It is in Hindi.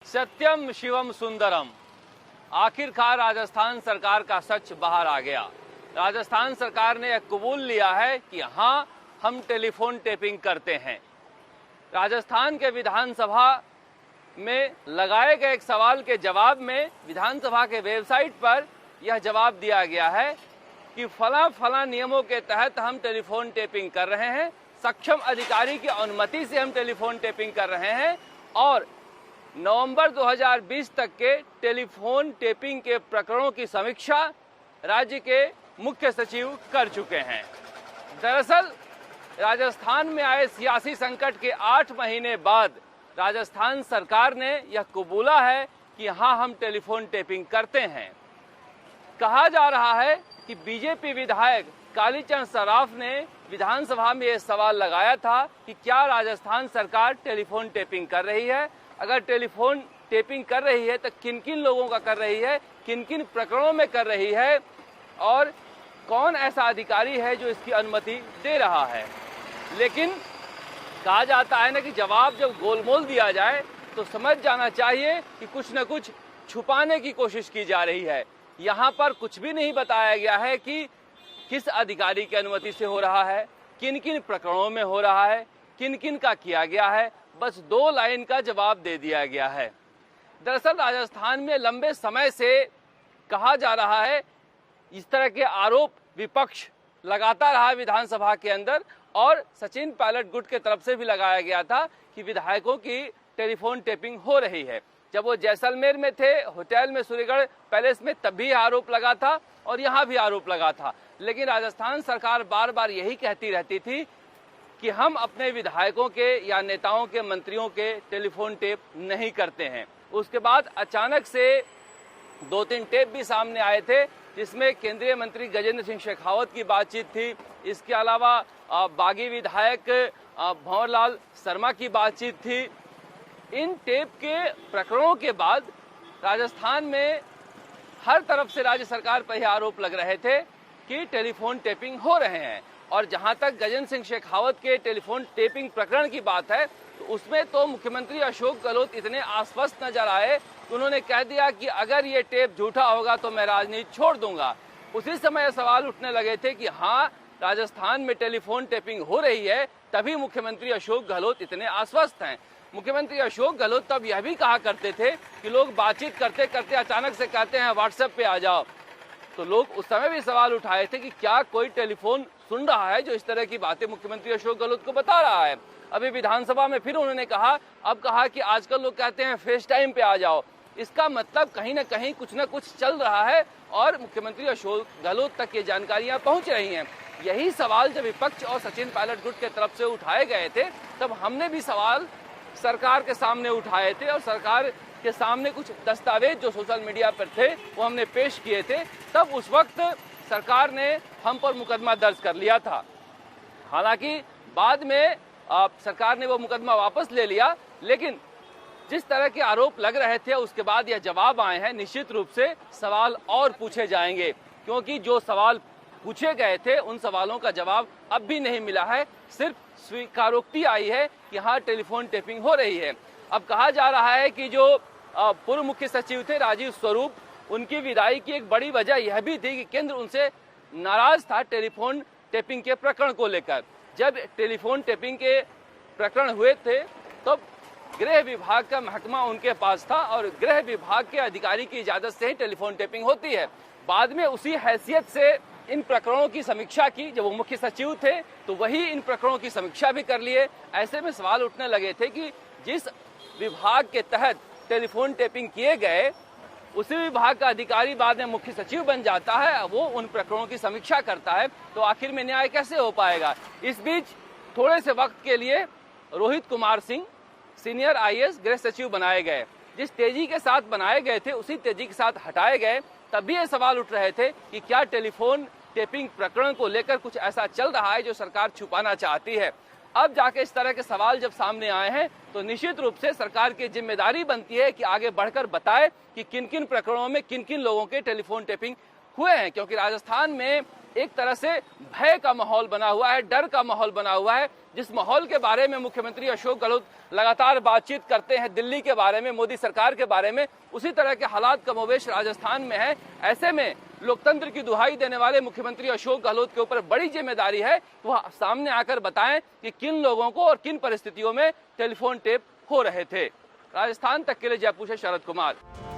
सत्यम शिवम सुंदरम। आखिरकार राजस्थान सरकार का सच बाहर आ गया। राजस्थान सरकार ने यह कबूल लिया है कि हाँ, हम टेलीफोन टेपिंग करते हैं। राजस्थान के विधानसभा में लगाए गए एक सवाल के जवाब में विधानसभा के वेबसाइट पर यह जवाब दिया गया है कि फला नियमों के तहत हम टेलीफोन टेपिंग कर रहे हैं, सक्षम अधिकारी की अनुमति से हम टेलीफोन टेपिंग कर रहे हैं और नवंबर 2020 तक के टेलीफोन टेपिंग के प्रकरणों की समीक्षा राज्य के मुख्य सचिव कर चुके हैं। दरअसल राजस्थान में आए सियासी संकट के 8 महीने बाद राजस्थान सरकार ने यह कबूला है कि हाँ, हम टेलीफोन टेपिंग करते हैं। कहा जा रहा है कि बीजेपी विधायक कालीचरण सराफ ने विधानसभा में यह सवाल लगाया था कि क्या राजस्थान सरकार टेलीफोन टेपिंग कर रही है, अगर टेलीफोन टेपिंग कर रही है तो किन किन लोगों का कर रही है, किन किन प्रकरणों में कर रही है और कौन ऐसा अधिकारी है जो इसकी अनुमति दे रहा है। लेकिन कहा जाता है ना कि जवाब जब गोलमोल दिया जाए तो समझ जाना चाहिए कि कुछ न कुछ छुपाने की कोशिश की जा रही है। यहाँ पर कुछ भी नहीं बताया गया है कि किस अधिकारी की अनुमति से हो रहा है, किन किन प्रकरणों में हो रहा है, किन किन का किया गया है। बस 2 लाइन का जवाब दे दिया गया है। दरअसल राजस्थान में लंबे समय से कहा जा रहा है, इस तरह के आरोप विपक्ष लगाता रहा विधानसभा के अंदर और सचिन पायलट गुट के तरफ से भी लगाया गया था कि विधायकों की टेलीफोन टेपिंग हो रही है। जब वो जैसलमेर में थे, होटल में, सूर्यगढ़ पैलेस में, तब भी आरोप लगा था और यहाँ भी आरोप लगा था। लेकिन राजस्थान सरकार बार बार यही कहती रहती थी कि हम अपने विधायकों के या नेताओं के, मंत्रियों के टेलीफोन टेप नहीं करते हैं। उसके बाद अचानक से 2-3 टेप भी सामने आए थे जिसमें केंद्रीय मंत्री गजेंद्र सिंह शेखावत की बातचीत थी। इसके अलावा बागी विधायक भंवरलाल शर्मा की बातचीत थी। इन टेप के प्रकरणों के बाद राजस्थान में हर तरफ से राज्य सरकार पर यह आरोप लग रहे थे कि टेलीफोन टेपिंग हो रहे हैं। और जहां तक गजेंद्र सिंह शेखावत के टेलीफोन टेपिंग प्रकरण की बात है तो उसमें तो मुख्यमंत्री अशोक गहलोत इतने आश्वस्त नजर आए कि उन्होंने कह दिया कि अगर ये टेप झूठा होगा तो मैं राजनीति छोड़ दूंगा। उसी समय सवाल उठने लगे थे कि हाँ, राजस्थान में टेलीफोन टेपिंग हो रही है, तभी मुख्यमंत्री अशोक गहलोत इतने आश्वस्त हैं। मुख्यमंत्री अशोक गहलोत तब यह भी कहा करते थे कि लोग बातचीत करते करते अचानक से कहते हैं व्हाट्सएप पे आ जाओ, तो लोग उस समय भी सवाल उठाए थे कि क्या कोई टेलीफोन सुन रहा है जो इस तरह की बातें मुख्यमंत्री अशोक गहलोत को बता रहा है। अभी विधानसभा में फिर उन्होंने कहा कि आजकल लोग कहते हैं फेस टाइम पे आ जाओ। इसका मतलब कहीं ना कहीं कुछ ना कुछ चल रहा है और मुख्यमंत्री अशोक गहलोत तक ये जानकारियां पहुंच रही हैं। यही सवाल जब विपक्ष और सचिन पायलट गुट के तरफ से उठाए गए थे तब हमने भी सवाल सरकार के सामने उठाए थे और सरकार के सामने कुछ दस्तावेज जो सोशल मीडिया पर थे वो हमने पेश किए थे। तब उस वक्त सरकार ने हम पर मुकदमा दर्ज कर लिया था। हालांकि बाद में सरकार ने वो मुकदमा वापस ले लिया, लेकिन जिस तरह के आरोप लग रहे थे उसके बाद यह जवाब आए हैं। निश्चित रूप से सवाल और पूछे जाएंगे क्योंकि जो सवाल पूछे गए थे उन सवालों का जवाब अब भी नहीं मिला है। सिर्फ स्वीकारोक्ति आई है कि हाँ, टेलीफोन टेपिंग हो रही है। अब कहा जा रहा है कि जो पूर्व मुख्य सचिव थे राजीव स्वरूप, उनकी विदाई की एक बड़ी वजह यह भी थी कि केंद्र उनसे नाराज था टेलीफोन टेपिंग के प्रकरण को लेकर। जब टेलीफोन टेपिंग के प्रकरण हुए थे तो गृह विभाग का महकमा उनके पास था और गृह विभाग के अधिकारी की इजाजत से ही टेलीफोन टेपिंग होती है। बाद में उसी हैसियत से इन प्रकरणों की समीक्षा की। जब वो मुख्य सचिव थे तो वही इन प्रकरणों की समीक्षा भी कर लिए। ऐसे में सवाल उठने लगे थे कि जिस विभाग के तहत टेलीफोन टेपिंग किए गए उसी विभाग का अधिकारी बाद में मुख्य सचिव बन जाता है, वो उन प्रकरणों की समीक्षा करता है, तो आखिर में न्याय कैसे हो पाएगा। इस बीच थोड़े से वक्त के लिए रोहित कुमार सिंह सीनियर IAS गृह सचिव बनाए गए। जिस तेजी के साथ बनाए गए थे उसी तेजी के साथ हटाए गए। तब भी ये सवाल उठ रहे थे कि क्या टेलीफोन टेपिंग प्रकरण को लेकर कुछ ऐसा चल रहा है जो सरकार छुपाना चाहती है। अब जाके इस तरह के सवाल जब सामने आए हैं तो निश्चित रूप से सरकार की जिम्मेदारी बनती है कि आगे बढ़कर बताए कि किन किन प्रकरणों में किन किन लोगों के टेलीफोन टेपिंग हुए हैं। क्योंकि राजस्थान में एक तरह से भय का माहौल बना हुआ है, डर का माहौल बना हुआ है, जिस माहौल के बारे में मुख्यमंत्री अशोक गहलोत लगातार बातचीत करते हैं दिल्ली के बारे में, मोदी सरकार के बारे में, उसी तरह के हालात कमोबेश राजस्थान में है। ऐसे में लोकतंत्र की दुहाई देने वाले मुख्यमंत्री अशोक गहलोत के ऊपर बड़ी जिम्मेदारी है वह सामने आकर बताएं कि किन लोगों को और किन परिस्थितियों में टेलीफोन टेप हो रहे थे। राजस्थान तक के लिए जयपुर से शरद कुमार।